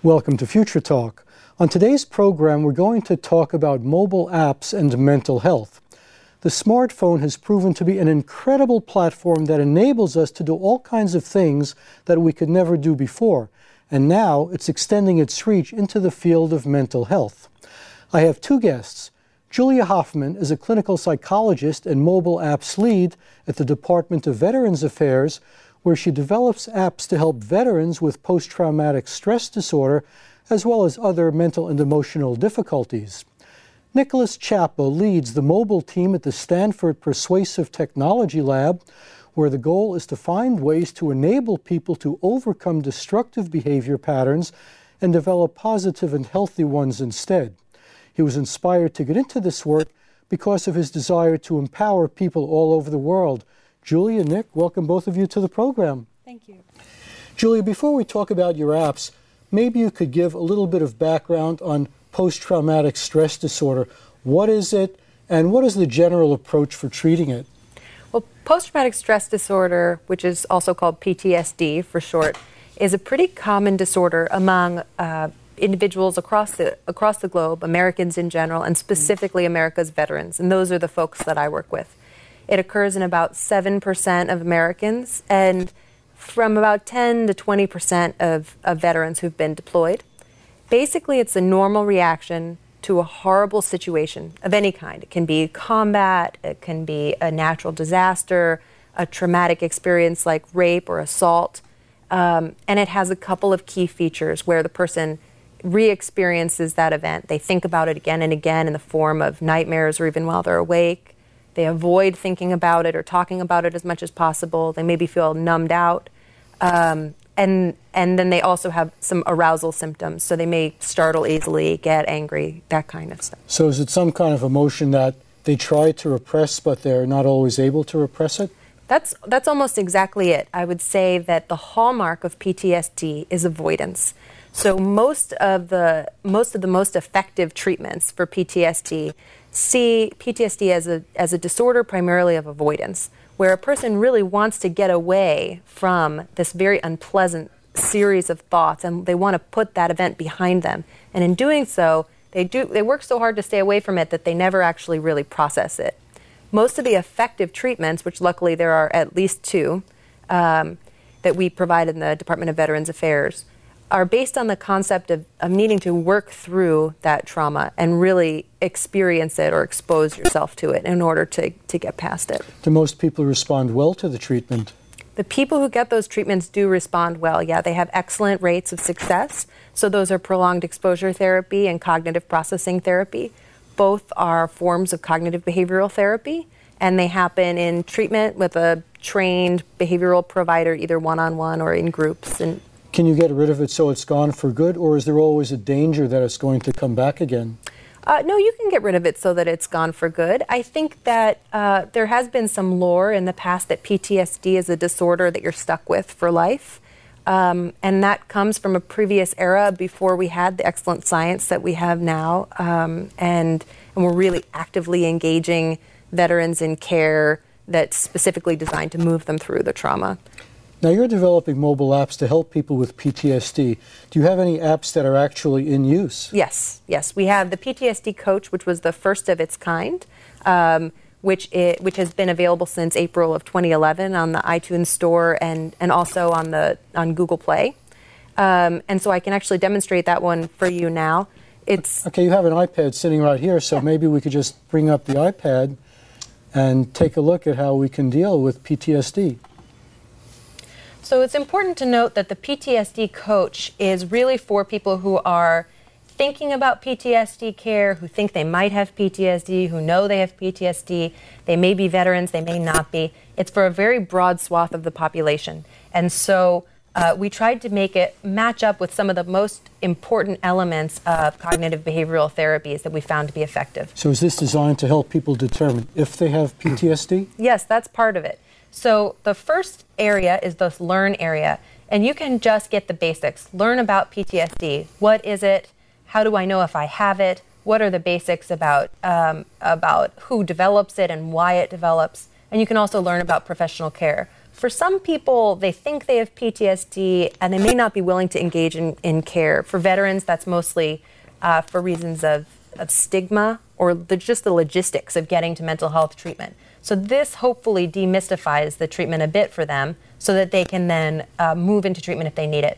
Welcome to Future Talk. On today's program, we're going to talk about mobile apps and mental health. The smartphone has proven to be an incredible platform that enables us to do all kinds of things that we could never do before, and now it's extending its reach into the field of mental health. I have two guests. Julia Hoffman is a clinical psychologist and mobile apps lead at the Department of Veterans Affairs, where she develops apps to help veterans with post-traumatic stress disorder, as well as other mental and emotional difficulties. Nicholas Chapa leads the mobile team at the Stanford Persuasive Technology Lab, where the goal is to find ways to enable people to overcome destructive behavior patterns and develop positive and healthy ones instead. He was inspired to get into this work because of his desire to empower people all over the world. Julia, Nick, welcome both of you to the program. Thank you. Julia, before we talk about your apps, maybe you could give a little bit of background on post-traumatic stress disorder. What is it, and what is the general approach for treating it? Well, post-traumatic stress disorder, which is also called PTSD for short, is a pretty common disorder among individuals across the globe, Americans in general, and specifically America's veterans. And those are the folks that I work with. It occurs in about 7% of Americans and from about 10 to 20% of veterans who've been deployed. Basically, it's a normal reaction to a horrible situation of any kind. It can be combat, it can be a natural disaster, a traumatic experience like rape or assault, and it has a couple of key features where the person re-experiences that event. They think about it again and again in the form of nightmares or even while they're awake. They avoid thinking about it or talking about it as much as possible. They maybe feel numbed out. And then they also have some arousal symptoms. So they may startle easily, get angry, that kind of stuff. So is it some kind of emotion that they try to repress, but they're not always able to repress it? That's almost exactly it. I would say that the hallmark of PTSD is avoidance. So most of the most effective treatments for PTSD see PTSD as a disorder primarily of avoidance, where a person really wants to get away from this very unpleasant series of thoughts, and they want to put that event behind them. And in doing so, they work so hard to stay away from it that they never actually really process it. Most of the effective treatments, which luckily there are at least two that we provide in the Department of Veterans Affairs, are based on the concept of needing to work through that trauma and really experience it or expose yourself to it in order to get past it. Do most people respond well to the treatment? The people who get those treatments do respond well, yeah. They have excellent rates of success. So those are prolonged exposure therapy and cognitive processing therapy. Both are forms of cognitive behavioral therapy, and they happen in treatment with a trained behavioral provider, either one-on-one or in groups. And can you get rid of it so it's gone for good, or is there always a danger that it's going to come back again? No, you can get rid of it so that it's gone for good. I think that there has been some lore in the past that PTSD is a disorder that you're stuck with for life. And that comes from a previous era before we had the excellent science that we have now. And we're really actively engaging veterans in care that's specifically designed to move them through the trauma. Now, you're developing mobile apps to help people with PTSD. Do you have any apps that are actually in use? Yes. We have the PTSD Coach, which was the first of its kind, which has been available since April of 2011 on the iTunes Store and also on Google Play. And so I can actually demonstrate that one for you now. Okay, you have an iPad sitting right here, so maybe we could just bring up the iPad and take a look at how we can deal with PTSD. So it's important to note that the PTSD Coach is really for people who are thinking about PTSD care, who think they might have PTSD, who know they have PTSD. They may be veterans, they may not be. It's for a very broad swath of the population. And so we tried to make it match up with some of the most important elements of cognitive behavioral therapies that we found to be effective. So is this designed to help people determine if they have PTSD? Yes, that's part of it. So the first area is this learn area, and you can just get the basics. Learn about PTSD. What is it? How do I know if I have it? What are the basics about who develops it and why it develops? And you can also learn about professional care. For some people, they think they have PTSD and they may not be willing to engage in care. For veterans, that's mostly for reasons of stigma or just the logistics of getting to mental health treatment. So this hopefully demystifies the treatment a bit for them so that they can then move into treatment if they need it.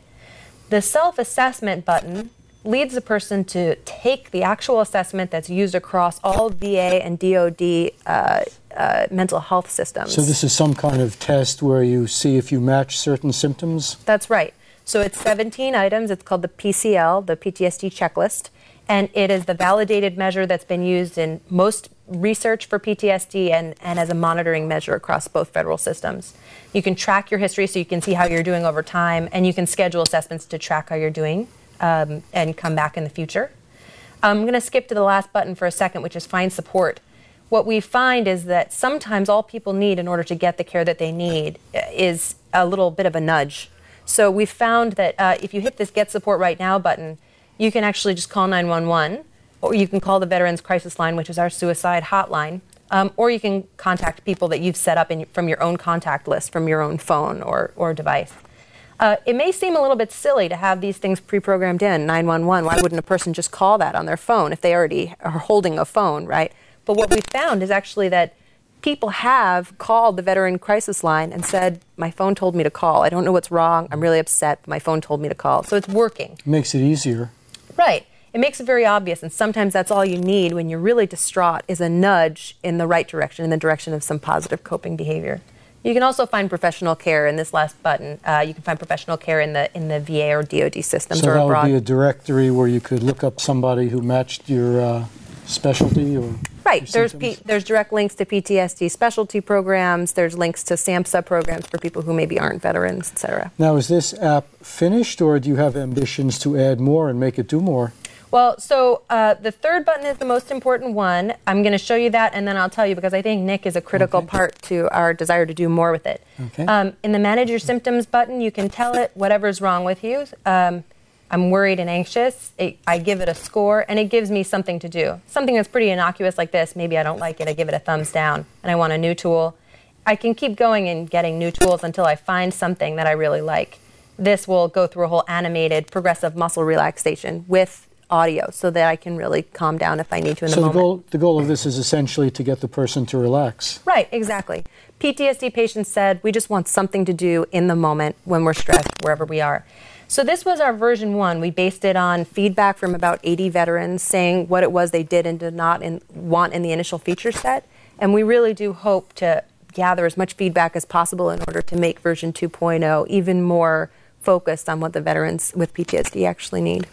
The self-assessment button leads the person to take the actual assessment that's used across all VA and DoD mental health systems. So this is some kind of test where you see if you match certain symptoms? That's right. So it's 17 items. It's called the PCL, the PTSD checklist. And it is the validated measure that's been used in most research for PTSD and as a monitoring measure across both federal systems. You can track your history so you can see how you're doing over time, and you can schedule assessments to track how you're doing and come back in the future. I'm going to skip to the last button for a second, which is find support. What we find is that sometimes all people need in order to get the care that they need is a little bit of a nudge. So we found that if you hit this Get Support Right Now button, you can actually just call 911, or you can call the Veterans Crisis Line, which is our suicide hotline, or you can contact people that you've set up from your own contact list, from your own phone or device. It may seem a little bit silly to have these things pre-programmed in, 911. Why wouldn't a person just call that on their phone if they already are holding a phone, right? But what we found is actually that people have called the Veteran Crisis Line and said, my phone told me to call. I don't know what's wrong. I'm really upset. My phone told me to call. So it's working. It makes it easier. Right. It makes it very obvious, and sometimes that's all you need when you're really distraught is a nudge in the right direction, in the direction of some positive coping behavior. You can also find professional care in this last button. You can find professional care in the VA or DoD systems or abroad. So that would be a directory where you could look up somebody who matched your specialty or right. There's direct links to PTSD specialty programs. There's links to SAMHSA programs for people who maybe aren't veterans, et cetera. Now, is this app finished, or do you have ambitions to add more and make it do more? Well, so the third button is the most important one. I'm going to show you that, and then I'll tell you, because I think Nick is a critical part to our desire to do more with it. Okay. In the Manage Your Symptoms button, you can tell it whatever's wrong with you. I'm worried and anxious. I give it a score, and it gives me something to do. Something that's pretty innocuous like this. Maybe I don't like it. I give it a thumbs down, and I want a new tool. I can keep going and getting new tools until I find something that I really like. This will go through a whole animated progressive muscle relaxation with audio so that I can really calm down if I need to in the moment. So the goal of this is essentially to get the person to relax. Right, exactly. PTSD patients said, we just want something to do in the moment when we're stressed, wherever we are. So this was our version 1. We based it on feedback from about 80 veterans saying what it was they did and did not want in the initial feature set. And we really do hope to gather as much feedback as possible in order to make version 2.0 even more focused on what the veterans with PTSD actually need.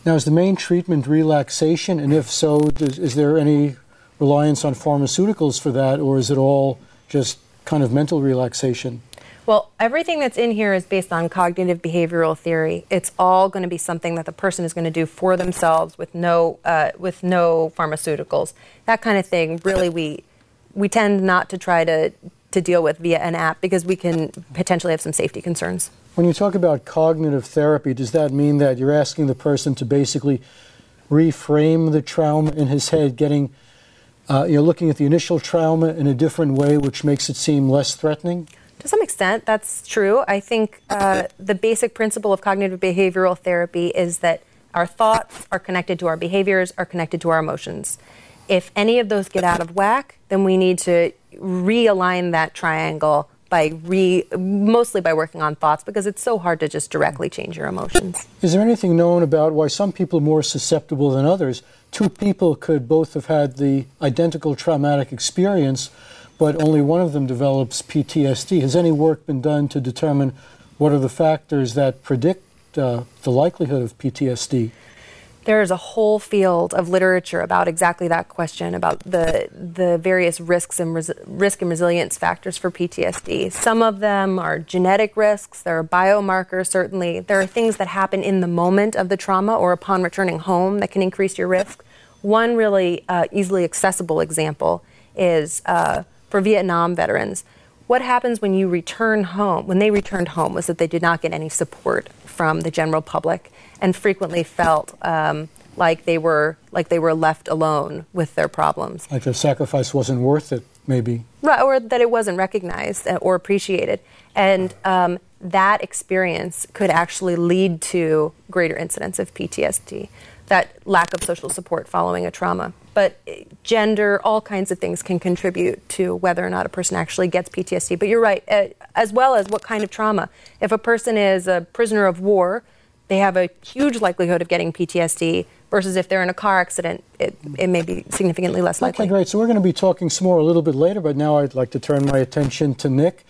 Now, is the main treatment relaxation? And if so, is there any reliance on pharmaceuticals for that, or is it all just kind of mental relaxation? Well, everything that's in here is based on cognitive behavioral theory. It's all going to be something that the person is going to do for themselves with no pharmaceuticals. That kind of thing, really, we tend not to try to deal with via an app because we can potentially have some safety concerns. When you talk about cognitive therapy, does that mean that you're asking the person to basically reframe the trauma in his head, getting, looking at the initial trauma in a different way, which makes it seem less threatening? To some extent, that's true. I think the basic principle of cognitive behavioral therapy is that our thoughts are connected to our behaviors, are connected to our emotions. If any of those get out of whack, then we need to realign that triangle mostly by working on thoughts, because it's so hard to just directly change your emotions. Is there anything known about why some people are more susceptible than others? Two people could both have had the identical traumatic experience, but only one of them develops PTSD. Has any work been done to determine what are the factors that predict the likelihood of PTSD? There is a whole field of literature about exactly that question, about the various risk and resilience factors for PTSD. Some of them are genetic risks. There are biomarkers, certainly. There are things that happen in the moment of the trauma or upon returning home that can increase your risk. One really easily accessible example is for Vietnam veterans. What happens when you return home? When they returned home was that they did not get any support from the general public and frequently felt like they were left alone with their problems. Like their sacrifice wasn't worth it, maybe. Right, or that it wasn't recognized or appreciated. And that experience could actually lead to greater incidence of PTSD, that lack of social support following a trauma. But gender, all kinds of things can contribute to whether or not a person actually gets PTSD. But you're right, as well as what kind of trauma. If a person is a prisoner of war, they have a huge likelihood of getting PTSD, versus if they're in a car accident, it may be significantly less likely. Okay, great. So we're going to be talking some more a little bit later, but now I'd like to turn my attention to Nick.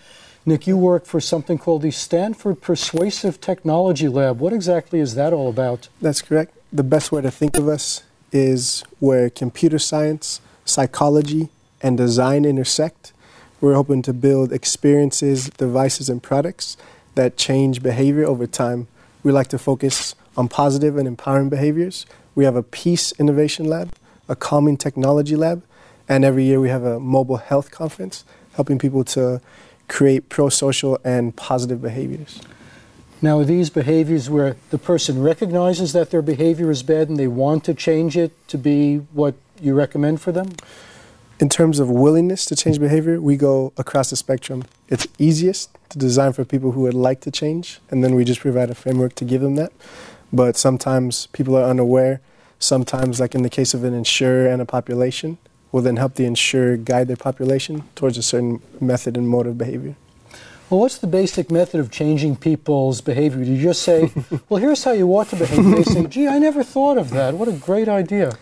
Nick, you work for something called the Stanford Persuasive Technology Lab. What exactly is that all about? That's correct. The best way to think of us is where computer science, psychology, and design intersect. We're hoping to build experiences, devices, and products that change behavior over time. We like to focus on positive and empowering behaviors. We have a peace innovation lab, a calming technology lab, and every year we have a mobile health conference helping people to create pro-social and positive behaviors. Now, are these behaviors where the person recognizes that their behavior is bad and they want to change it to be what you recommend for them? In terms of willingness to change behavior, we go across the spectrum. It's easiest to design for people who would like to change, and then we just provide a framework to give them that. But sometimes people are unaware. Sometimes, like in the case of an insurer and a population, we'll then help the insurer guide their population towards a certain method and mode of behavior. Well, what's the basic method of changing people's behavior? Do you just say, well, here's how you ought to behave? They say, gee, I never thought of that. What a great idea.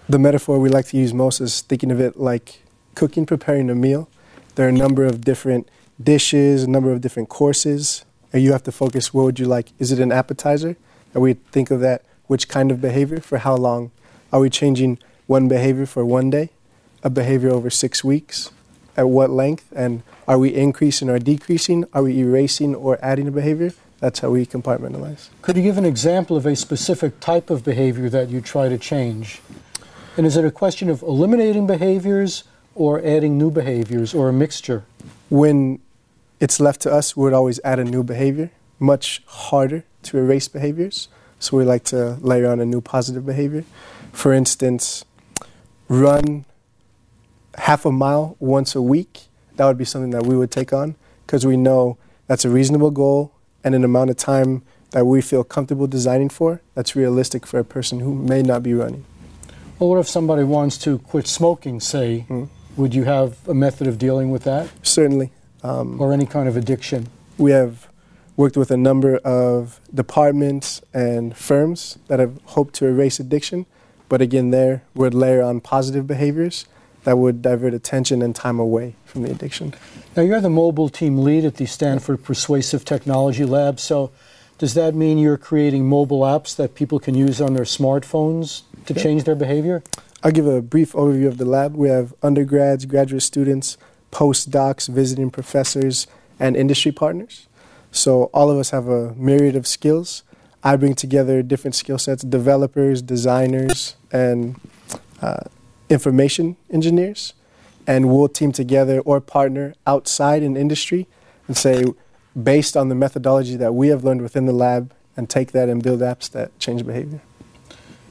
The metaphor we like to use most is thinking of it like cooking, preparing a meal. There are a number of different dishes, a number of different courses, and you have to focus, what would you like? Is it an appetizer? And we think of that, which kind of behavior, for how long? Are we changing one behavior for one day, a behavior over 6 weeks? At what length? And are we increasing or decreasing? Are we erasing or adding a behavior? That's how we compartmentalize. Could you give an example of a specific type of behavior that you try to change? And is it a question of eliminating behaviors or adding new behaviors, or a mixture? When it's left to us, we would always add a new behavior. Much harder to erase behaviors. So we like to layer on a new positive behavior. For instance, run half a mile once a week. That would be something that we would take on, because we know that's a reasonable goal and an amount of time that we feel comfortable designing for that's realistic for a person who may not be running. Well, what if somebody wants to quit smoking, say? Would you have a method of dealing with that? Certainly. Or any kind of addiction? We have worked with a number of departments and firms that have hoped to erase addiction, but again, there would layer on positive behaviors that would divert attention and time away from the addiction. Now, you're the mobile team lead at the Stanford Persuasive Technology Lab, so does that mean you're creating mobile apps that people can use on their smartphones to change their behavior? I'll give a brief overview of the lab. We have undergrads, graduate students, postdocs, visiting professors, and industry partners. So all of us have a myriad of skills. I bring together different skill sets, developers, designers, and information engineers, and we'll team together or partner outside in industry and say, based on the methodology that we have learned within the lab, and take that and build apps that change behavior.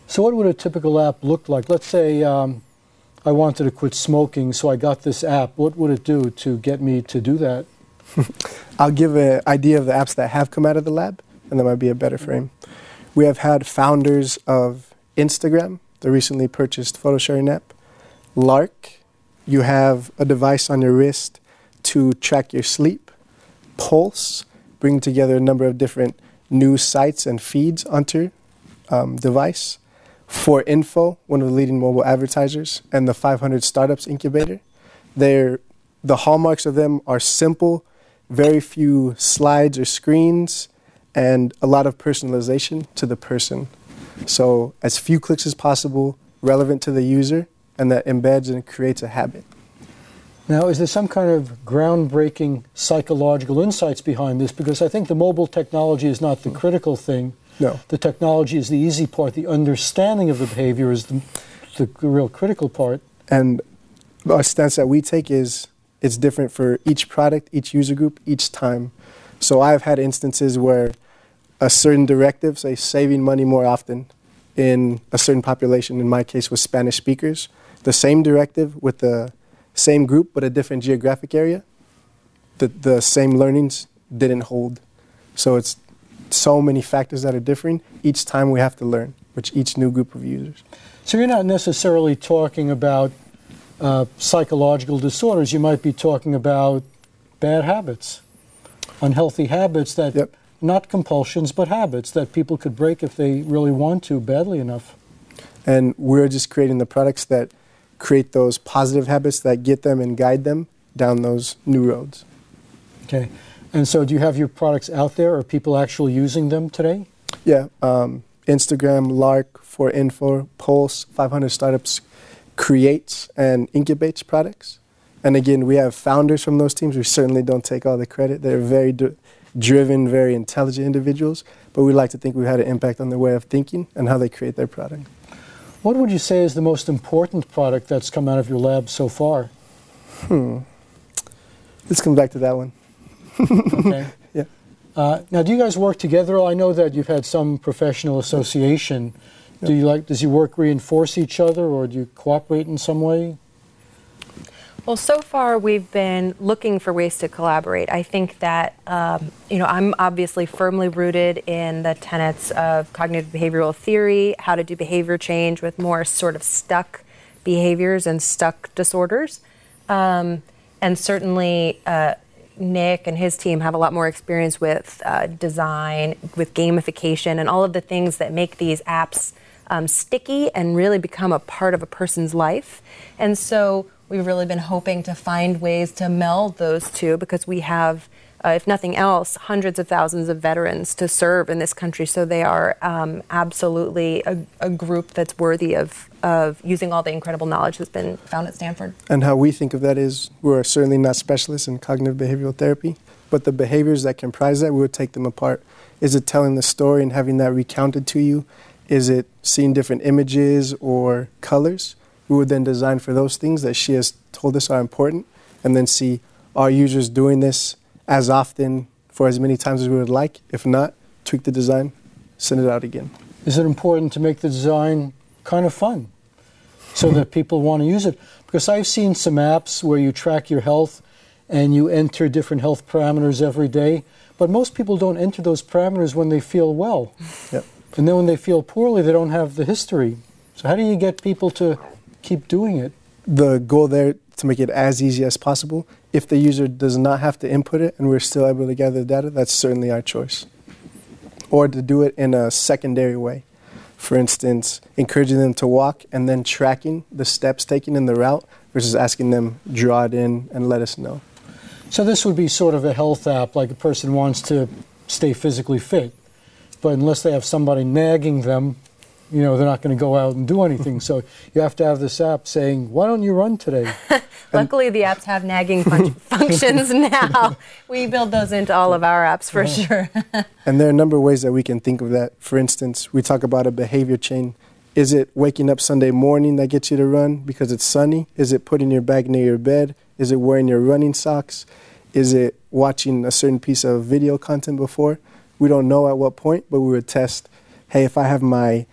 So what would a typical app look like? Let's say I wanted to quit smoking, so I got this app. What would it do to get me to do that? I'll give an idea of the apps that have come out of the lab, and that might be a better frame. We have had founders of Instagram, the recently purchased photo sharing app. Lark, you have a device on your wrist to track your sleep. Pulse, bring together a number of different news sites and feeds onto device. For Info, one of the leading mobile advertisers, and the 500 Startups Incubator. The hallmarks of them are simple, very few slides or screens, and a lot of personalization to the person. So as few clicks as possible, relevant to the user, and that embeds and creates a habit. Now, is there some kind of groundbreaking psychological insights behind this? Because I think the mobile technology is not the critical thing. No. The technology is the easy part. The understanding of the behavior is the real critical part. And our stance that we take is it's different for each product, each user group, each time. So I've had instances where a certain directive, say saving money more often, in a certain population, in my case was Spanish speakers, the same directive with the same group but a different geographic area, the same learnings didn't hold. So it's so many factors that are different. Each time we have to learn, with each new group of users. So you're not necessarily talking about psychological disorders. You might be talking about bad habits, unhealthy habits that, Yep. not compulsions, but habits that people could break if they really want to badly enough. And we're just creating the products that create those positive habits that get them and guide them down those new roads. Okay. And so do you have your products out there? Are people actually using them today? Yeah, Instagram, Lark, For Info, Pulse, 500 Startups creates and incubates products. And again, we have founders from those teams. We certainly don't take all the credit. They're very driven, very intelligent individuals, but we like to think we had an impact on their way of thinking and how they create their product. What would you say is the most important product that's come out of your lab so far? Let's come back to that one. Okay. Yeah. Now, do you guys work together? I know that you've had some professional association. Does your work reinforce each other, or do you cooperate in some way? Well, so far we've been looking for ways to collaborate. I think that, I'm obviously firmly rooted in the tenets of cognitive behavioral theory, how to do behavior change with more sort of stuck behaviors and stuck disorders. And certainly Nick and his team have a lot more experience with design, with gamification, and all of the things that make these apps sticky and really become a part of a person's life. And so we've really been hoping to find ways to meld those two, because we have, if nothing else, hundreds of thousands of veterans to serve in this country. So they are absolutely a group that's worthy of using all the incredible knowledge that's been found at Stanford. And how we think of that is we're certainly not specialists in cognitive behavioral therapy, but the behaviors that comprise that, we would take them apart. Is it telling the story and having that recounted to you? Is it seeing different images or colors? We would then design for those things that she has told us are important, and then see, are users doing this as often for as many times as we would like? If not, tweak the design, send it out again. Is it important to make the design kind of fun so that people want to use it? Because I've seen some apps where you track your health and you enter different health parameters every day, but most people don't enter those parameters when they feel well. Yep. And then when they feel poorly, they don't have the history. So how do you get people to keep doing it? The goal there to make it as easy as possible. If the user does not have to input it and we're still able to gather the data, that's certainly our choice. Or to do it in a secondary way. For instance, encouraging them to walk and then tracking the steps taken in the route versus asking them draw it in and let us know. So this would be sort of a health app, like a person wants to stay physically fit. But unless they have somebody nagging them, they're not going to go out and do anything. So you have to have this app saying, why don't you run today? Luckily, the apps have nagging functions now. We build those into all of our apps for sure. And there are a number of ways that we can think of that. For instance, we talk about a behavior chain. Is it waking up Sunday morning that gets you to run because it's sunny? Is it putting your bag near your bed? Is it wearing your running socks? Is it watching a certain piece of video content before? We don't know at what point, but we would test, hey, if I have my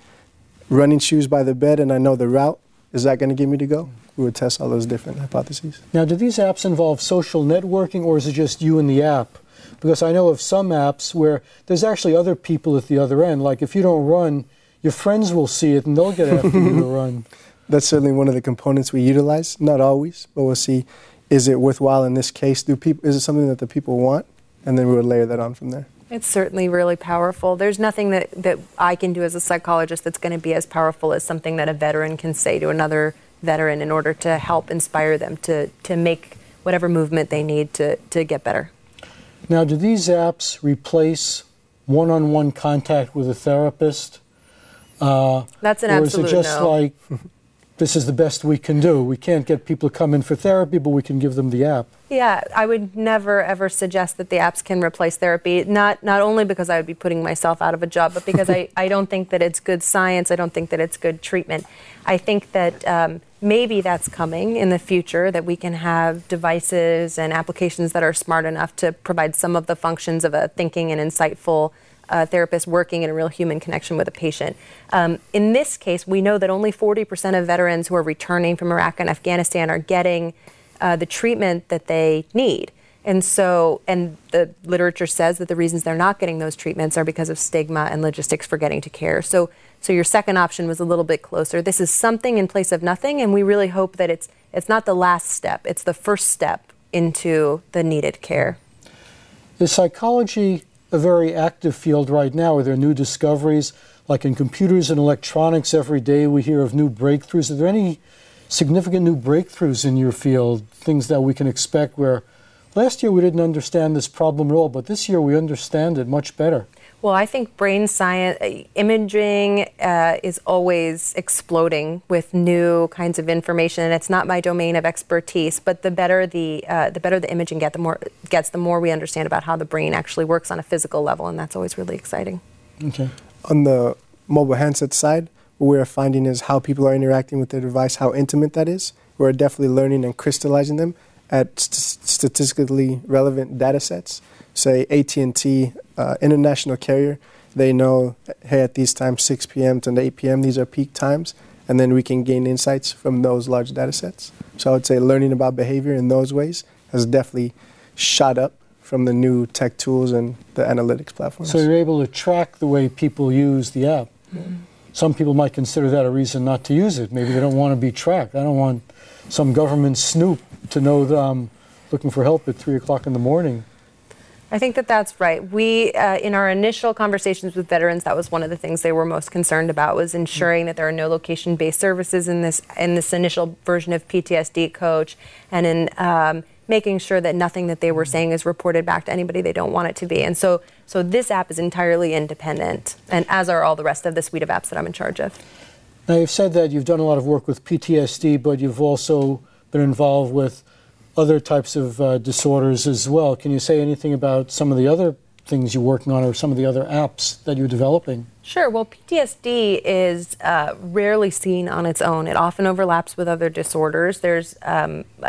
running shoes by the bed and I know the route, is that going to get me to go? We would test all those different hypotheses. Now, do these apps involve social networking, or is it just you and the app? Because I know of some apps where there's actually other people at the other end. Like if you don't run, your friends will see it and they'll get after you to run. That's certainly one of the components we utilize. Not always, but we'll see, is it worthwhile in this case? Is it something that the people want? And then we would layer that on from there. It's certainly really powerful. There's nothing that I can do as a psychologist that's going to be as powerful as something that a veteran can say to another veteran in order to help inspire them to make whatever movement they need to get better. Now, do these apps replace one-on-one contact with a therapist? That's an absolute no. Or is it just like, this is the best we can do? We can't get people to come in for therapy, but we can give them the app. Yeah, I would never, ever suggest that the apps can replace therapy, not only because I would be putting myself out of a job, but because I don't think that it's good science. I don't think that it's good treatment. I think that maybe that's coming in the future, that we can have devices and applications that are smart enough to provide some of the functions of a thinking and insightful therapist working in a real human connection with a patient. In this case, we know that only 40% of veterans who are returning from Iraq and Afghanistan are getting the treatment that they need. And the literature says that the reasons they're not getting those treatments are because of stigma and logistics for getting to care. So your second option was a little bit closer. This is something in place of nothing, and we really hope that it's not the last step. It's the first step into the needed care. Is psychology a very active field right now? Are there new discoveries? Like in computers and electronics, every day we hear of new breakthroughs. Are there any significant new breakthroughs in your field, things that we can expect where last year we didn't understand this problem at all, but this year we understand it much better? Well, I think brain science, imaging is always exploding with new kinds of information, and it's not my domain of expertise. But the better the imaging gets, the more we understand about how the brain actually works on a physical level, and that's always really exciting. Okay. On the mobile handset side, what we're finding is how people are interacting with their device, how intimate that is. We're definitely learning and crystallizing them at statistically relevant data sets. Say AT&T, international carrier, they know, hey, at these times, 6 p.m. to 8 p.m., these are peak times, and then we can gain insights from those large data sets. So I would say learning about behavior in those ways has definitely shot up from the new tech tools and the analytics platforms. So you're able to track the way people use the app. Mm-hmm. Some people might consider that a reason not to use it. Maybe they don't want to be tracked. I don't want some government snoop to know that I'm looking for help at 3 o'clock in the morning. I think that's right. We, in our initial conversations with veterans, that was one of the things they were most concerned about, was ensuring that there are no location-based services in this initial version of PTSD Coach, and in making sure that nothing that they were saying is reported back to anybody they don't want it to be. And so this app is entirely independent, and as are all the rest of the suite of apps that I'm in charge of. Now, you've said that you've done a lot of work with PTSD, but you've also been involved with other types of disorders as well. Can you say anything about some of the other things you're working on or some of the other apps that you're developing? Sure. Well, PTSD is rarely seen on its own. It often overlaps with other disorders.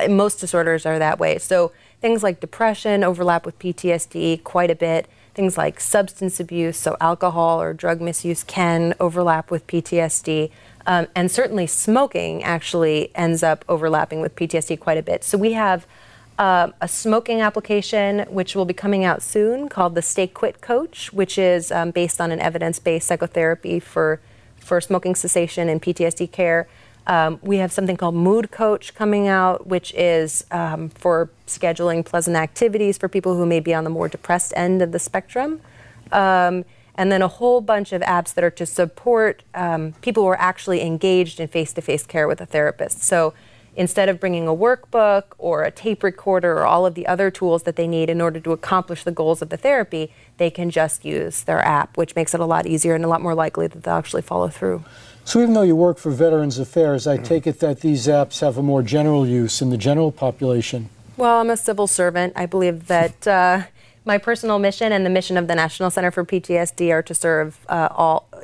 Most disorders are that way. So things like depression overlap with PTSD quite a bit. Things like substance abuse, so alcohol or drug misuse, can overlap with PTSD. And certainly smoking actually ends up overlapping with PTSD quite a bit. So we have a smoking application which will be coming out soon called the Stay Quit Coach, which is based on an evidence-based psychotherapy for smoking cessation and PTSD care. We have something called Mood Coach coming out, which is for scheduling pleasant activities for people who may be on the more depressed end of the spectrum. And then a whole bunch of apps that are to support people who are actually engaged in face-to-face care with a therapist. So instead of bringing a workbook or a tape recorder or all of the other tools that they need in order to accomplish the goals of the therapy, they can just use their app, which makes it a lot easier and a lot more likely that they'll actually follow through. So even though you work for Veterans Affairs, I take it that these apps have a more general use in the general population. Well, I'm a civil servant. I believe that my personal mission and the mission of the National Center for PTSD are to serve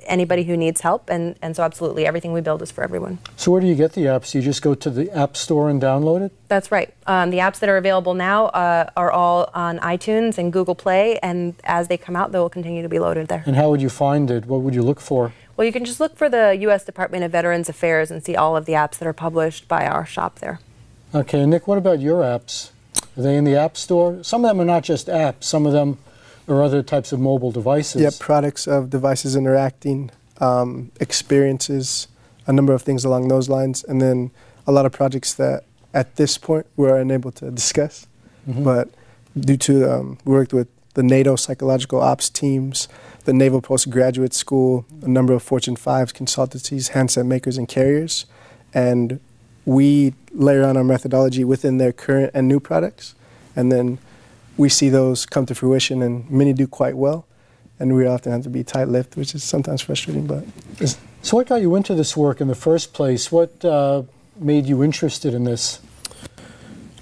anybody who needs help, and so absolutely everything we build is for everyone. So where do you get the apps? You just go to the App Store and download it? That's right. The apps that are available now are all on iTunes and Google Play, and as they come out, they will continue to be loaded there. And how would you find it? What would you look for? Well, you can just look for the U.S. Department of Veterans Affairs and see all of the apps that are published by our shop there. Okay, Nick, what about your apps? Are they in the App Store? Some of them are not just apps. Some of them are other types of mobile devices. Yeah, products of devices interacting, experiences, a number of things along those lines, and then a lot of projects that at this point we're unable to discuss. Mm-hmm. But due to we worked with the NATO psychological ops teams, the Naval Postgraduate School, a number of Fortune 5 consultancies, handset makers, and carriers, and we layer on our methodology within their current and new products, and then we see those come to fruition, and many do quite well, and we often have to be tight-lipped, which is sometimes frustrating. But so what got you into this work in the first place? What made you interested in this?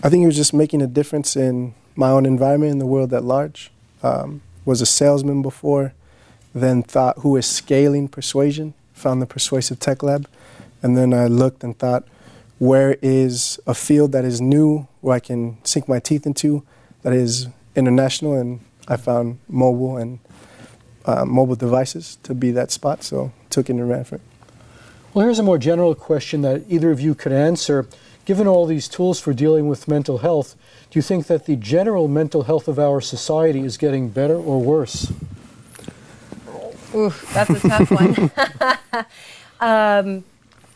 I think it was just making a difference in my own environment, in the world at large. Was a salesman before, then thought, who is scaling persuasion? Found the Persuasive Tech Lab, and then I looked and thought, where is a field that is new, where I can sink my teeth into, that is international, and I found mobile, and mobile devices to be that spot, so took it and ran for it. Well, here's a more general question that either of you could answer. Given all these tools for dealing with mental health, do you think that the general mental health of our society is getting better or worse? Ooh, that's a tough one.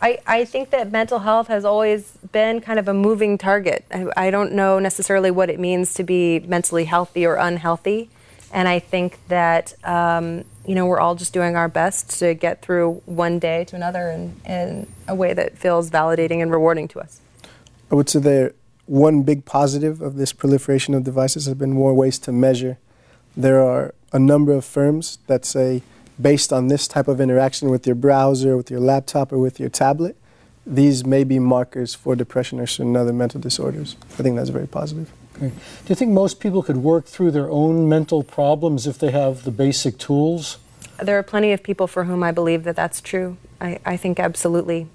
I think that mental health has always been kind of a moving target. I don't know necessarily what it means to be mentally healthy or unhealthy. And I think that, we're all just doing our best to get through one day to another in a way that feels validating and rewarding to us. I would say that one big positive of this proliferation of devices has been more ways to measure. There are a number of firms that say, based on this type of interaction with your browser, with your laptop, or with your tablet, these may be markers for depression or certain other mental disorders. I think that's very positive. Okay. Do you think most people could work through their own mental problems if they have the basic tools? There are plenty of people for whom I believe that that's true. I think absolutely.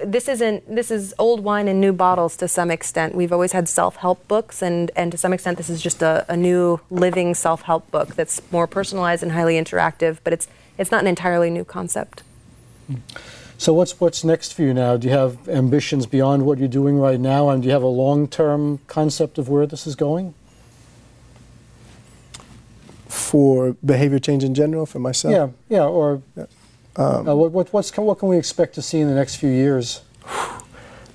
This is old wine in new bottles to some extent. We've always had self-help books, and to some extent this is just a new living self-help book that's more personalized and highly interactive, but it's not an entirely new concept. So what's next for you now? Do you have ambitions beyond what you're doing right now, and do you have a long-term concept of where this is going? For behavior change in general, for myself? What can we expect to see in the next few years?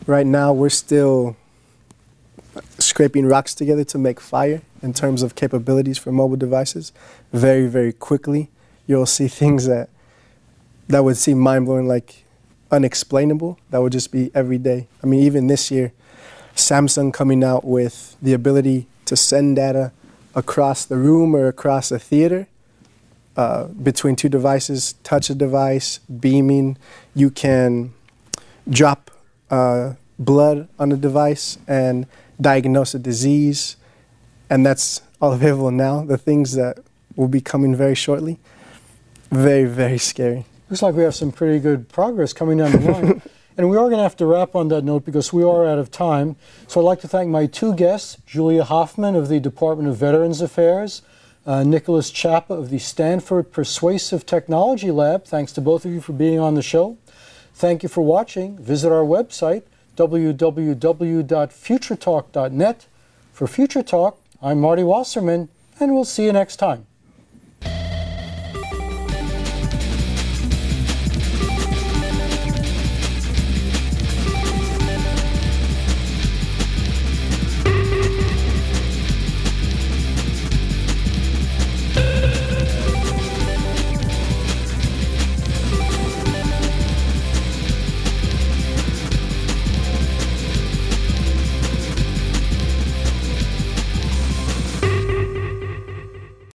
Right now, we're still scraping rocks together to make fire in terms of capabilities for mobile devices. Very, very quickly, you'll see things that would seem mind-blowing, like unexplainable, that would just be every day. I mean, even this year, Samsung coming out with the ability to send data across the room or across a theater between two devices, touch a device, beaming. You can drop blood on a device and diagnose a disease, and that's all available now. The things that will be coming very shortly, very, very scary. Looks like we have some pretty good progress coming down the line. And we are going to have to wrap on that note because we are out of time. So I'd like to thank my two guests, Julia Hoffman of the Department of Veterans Affairs, Nicholas Chapa of the Stanford Persuasive Technology Lab. Thanks to both of you for being on the show. Thank you for watching. Visit our website, www.futuretalk.net. For Future Talk, I'm Marty Wasserman, and we'll see you next time.